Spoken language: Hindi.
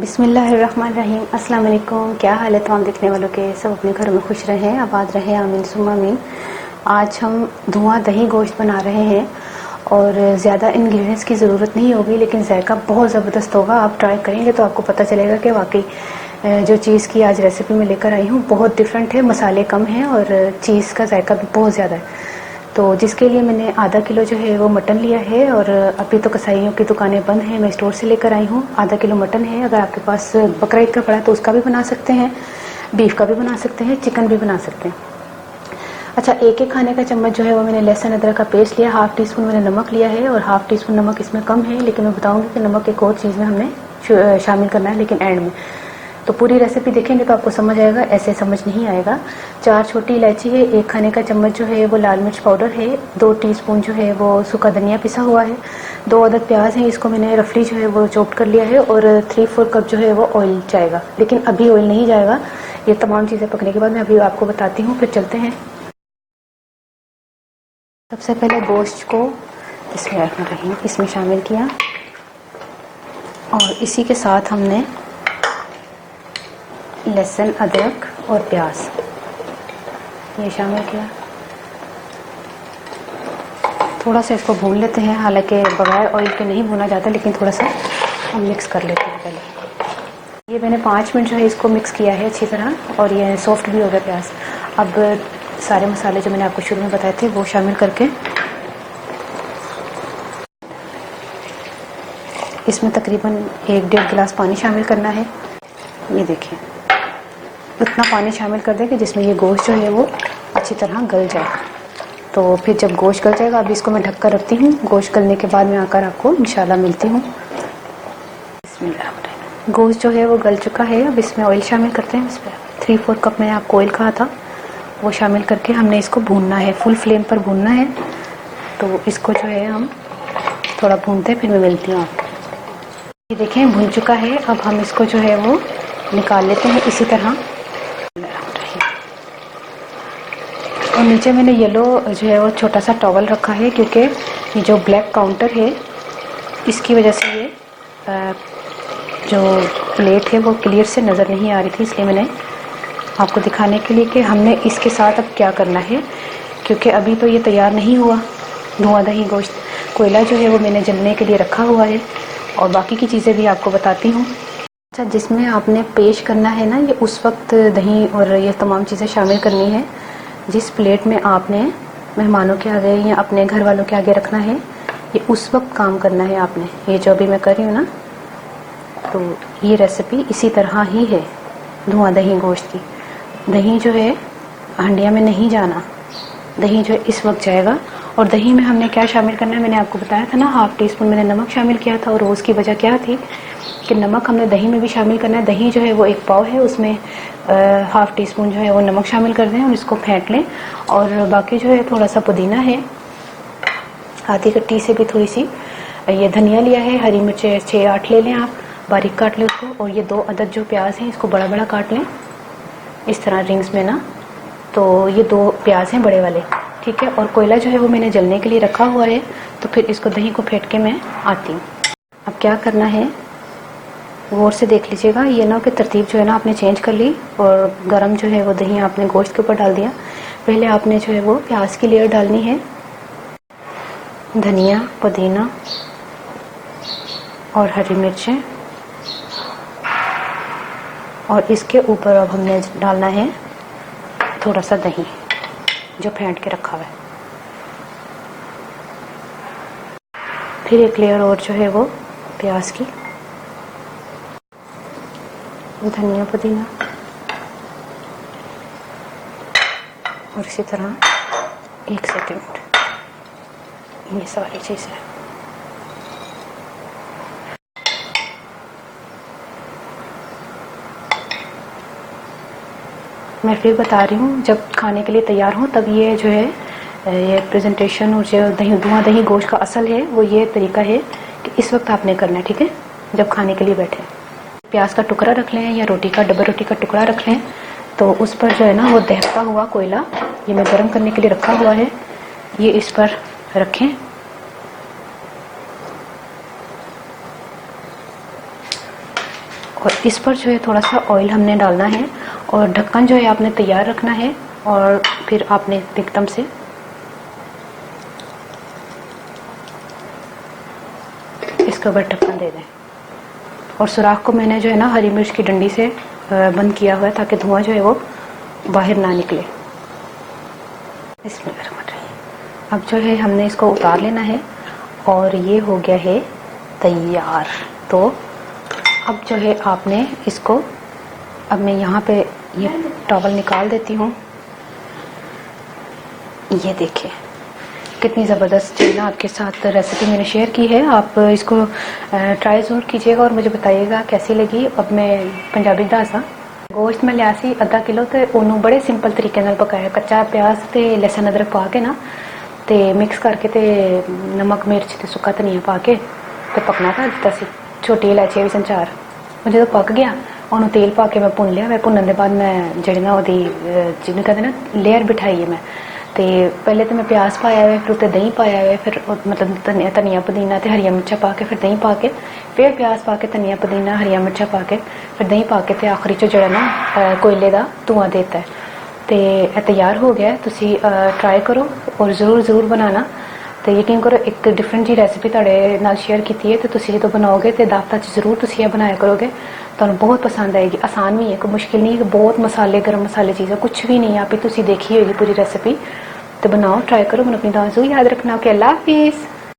बिस्मिल्लाहिर्रहमानिर्रहीम। अस्सलाम वालेकुम। क्या हाल है तमाम देखने वालों के? सब अपने घरों में खुश रहें, आबाद रहें, आमीन सुम्मा आमीन। आज हम धुआं दही गोश्त बना रहे हैं और ज़्यादा इंग्रेडिएंट्स की ज़रूरत नहीं होगी, लेकिन जायका बहुत ज़बरदस्त होगा। आप ट्राई करेंगे तो आपको पता चलेगा कि वाकई जो चीज़ की आज रेसिपी में लेकर आई हूँ बहुत डिफरेंट है। मसाले कम हैं और चीज़ का जायका भी बहुत ज़्यादा है। तो जिसके लिए मैंने आधा किलो जो है वो मटन लिया है और अभी तो कसाईयों की दुकानें बंद हैं, मैं स्टोर से लेकर आई हूँ। आधा किलो मटन है। अगर आपके पास बकरा ईद का पड़ा तो उसका भी बना सकते हैं, बीफ का भी बना सकते हैं, चिकन भी बना सकते हैं। अच्छा, एक एक खाने का चम्मच जो है वो मैंने लहसुन अदरक का पेस्ट लिया, हाफ टी स्पून मैंने नमक लिया है और हाफ टी स्पून नमक इसमें कम है, लेकिन मैं बताऊंगी कि नमक एक और चीज़ में हमने शामिल करना है, लेकिन एंड में। तो पूरी रेसिपी देखेंगे तो आपको समझ आएगा, ऐसे समझ नहीं आएगा। 4 छोटी इलायची है, 1 खाने का चम्मच जो है वो लाल मिर्च पाउडर है, 2 टीस्पून जो है वो सूखा धनिया पिसा हुआ है, 2 अदद प्याज है, इसको मैंने रफली जो है वो चॉप कर लिया है और 3/4 कप जो है वो ऑयल जाएगा, लेकिन अभी ऑयल नहीं जाएगा। ये तमाम चीज़ें पकने के बाद मैं अभी आपको बताती हूँ, फिर चलते हैं। सबसे पहले गोश्त को इसमें शामिल किया और इसी के साथ हमने लहसुन अदरक और प्याज ये शामिल किया। थोड़ा सा इसको भून लेते हैं, हालांकि बगैर ऑयल के नहीं भुना जाता, लेकिन थोड़ा सा हम मिक्स कर लेते हैं पहले। ये मैंने 5 मिनट जो है इसको मिक्स किया है अच्छी तरह और ये सॉफ्ट भी हो गया प्याज। अब सारे मसाले जो मैंने आपको शुरू में बताए थे वो शामिल करके इसमें तकरीबन 1-1.5 गिलास पानी शामिल करना है। ये देखिए, इतना पानी शामिल कर दें कि जिसमें ये गोश्त जो है वो अच्छी तरह गल जाए। तो फिर जब गोश्त गल जाएगा, अभी इसको मैं ढक कर रखती हूँ। गोश्त गलने के बाद मैं आकर आपको इंशाल्लाह मिलती हूँ। गोश्त जो है वो गल चुका है। अब इसमें ऑयल शामिल करते हैं। इस पर 3/4 कप मैंने आपको ऑयल कहा था, वो शामिल करके हमने इसको भूनना है, फुल फ्लेम पर भूनना है। तो इसको जो है हम थोड़ा भूनते हैं, फिर मैं मिलती हूँ आपको। ये देखें, भून चुका है। अब हम इसको जो है वो निकाल लेते हैं इसी तरह। और नीचे मैंने येलो जो है वो छोटा सा टॉवल रखा है, क्योंकि ये जो ब्लैक काउंटर है इसकी वजह से ये जो प्लेट है वो क्लियर से नज़र नहीं आ रही थी, इसलिए मैंने आपको दिखाने के लिए कि हमने इसके साथ अब क्या करना है, क्योंकि अभी तो ये तैयार नहीं हुआ धुआं दही गोश्त। कोयला जो है वो मैंने जलने के लिए रखा हुआ है और बाकी की चीज़ें भी आपको बताती हूँ। अच्छा, जिसमें आपने पेश करना है ना, ये उस वक्त दही और ये तमाम चीज़ें शामिल करनी है जिस प्लेट में आपने मेहमानों के आगे या अपने घर वालों के आगे रखना है, ये उस वक्त काम करना है आपने। ये जो अभी मैं कर रही हूँ ना, तो ये रेसिपी इसी तरह ही है धुआं दही गोश्त की। दही जो है हंडिया में नहीं जाना, दही जो है इस वक्त जाएगा। और दही में हमने क्या शामिल करना है, मैंने आपको बताया था ना, हाफ टी स्पून मैंने नमक शामिल किया था। और उसकी वजह क्या थी कि नमक हमने दही में भी शामिल करना है। दही जो है वो 1 पाव है, उसमें हाफ टी स्पून जो है वो नमक शामिल कर दें और इसको फेंट लें। और बाकी जो है थोड़ा सा पुदीना है, आधी कट्टी से भी थोड़ी सी ये धनिया लिया है, हरी मिर्चें 6-8 ले लें आप, बारीक काट लें उसको। और ये 2 अदद जो प्याज हैं इसको बड़ा बड़ा काट लें इस तरह रिंग्स में ना। तो ये 2 प्याज हैं बड़े वाले, ठीक है। और कोयला जो है वो मैंने जलने के लिए रखा हुआ है। तो फिर इसको दही को फेंट के मैं आती हूँ। अब क्या करना है गौर से देख लीजिएगा, ये ना कि तरतीब जो है ना आपने चेंज कर ली और गरम जो है वो दही आपने गोश्त के ऊपर डाल दिया। पहले आपने जो है वो प्याज की लेयर डालनी है, धनिया, पुदीना और हरी मिर्चें, और इसके ऊपर अब हमने डालना है थोड़ा सा दही जो फेंट के रखा हुआ है। फिर एक लेयर और जो है वो प्याज की, धनिया, पुदीना और इसी तरह 1 सेकंड ये सारी चीज़ें। मैं फिर बता रही हूँ, जब खाने के लिए तैयार हो तब ये जो है ये प्रेजेंटेशन और जो धुआं दही गोश्त का असल है वो ये तरीका है कि इस वक्त आपने करना है, ठीक है, जब खाने के लिए बैठे। प्याज का टुकड़ा रख लें या रोटी का, डबल रोटी का टुकड़ा रख लें, तो उस पर जो है ना वो दहकता हुआ कोयला ये मैं गर्म करने के लिए रखा हुआ है, ये इस पर रखें। और इस पर जो है थोड़ा सा ऑयल हमने डालना है और ढक्कन जो है आपने तैयार रखना है और फिर आपने एकदम से इसके ऊपर ढक्कन दे दें। और सुराख को मैंने जो है ना हरी मिर्च की डंडी से बंद किया हुआ है ताकि धुआं जो है वो बाहर ना निकले। इसमें अब जो है हमने इसको उतार लेना है और ये हो गया है तैयार। तो अब जो है आपने इसको, अब मैं यहाँ पे ये टॉवल निकाल देती हूँ। ये देखिए कितनी ज़बरदस्त जो है ना आपके साथ रेसिपी मैंने शेयर की है। आप इसको ट्राई ज़रूर कीजिएगा और मुझे बताइएगा कैसी लगी। अब मैं पंजाबी दासा गोश्त मैं लिया सी आधा किलो तो उन्होंने बड़े सिंपल तरीके नाल पकाया, कच्चा प्याज ते लहसुन अदरक पा के ना ते मिक्स करके ते नमक मिर्च ते सुक्का धनिया पा के ते पकना कर दिता सी। छोटी इलायची भी संचार जो पक गया उन्होंने तेल पा के मैं भुन लिया। मैं भुनने के बाद मैं जी ना वो जिन्हें कहते ना लेयर बिठाई है मैं। तो पहले तो मैं प्याज पाया है, फिर उत्ते दही पाया है, फिर मतलब धनिया पुदीना ते हरिया मिर्चा पा के, फिर दही पा के, फिर प्याज पा के, धनिया पुदीना हरिया मिर्चा पा के, फिर दही पा के ते आखिरी च जो ना कोयले का धुआं देता है। तो तैयार हो गया। तुसी ट्राई करो और ज़रूर बनाना। तो यकीन करो एक डिफरेंट जी रेसिपी तुहाडे नाल शेयर की है। तो तुसी जो बनाओगे तो दावतां च जरूर तुसी ये बनाया करोगे, तुहानूं बहुत पसंद आएगी। आसान भी है, कोई मुश्किल नहीं है, बहुत मसाले गर्म मसाले चीज़ें कुछ भी नहीं है। आप ही तुसी देखी होगी पूरी रेसिपी। तो बनाओ, ट्राई करो। मैंने अपनी दुआ ज़रूर याद रखना। ओके, अल्लाह हाफिज़।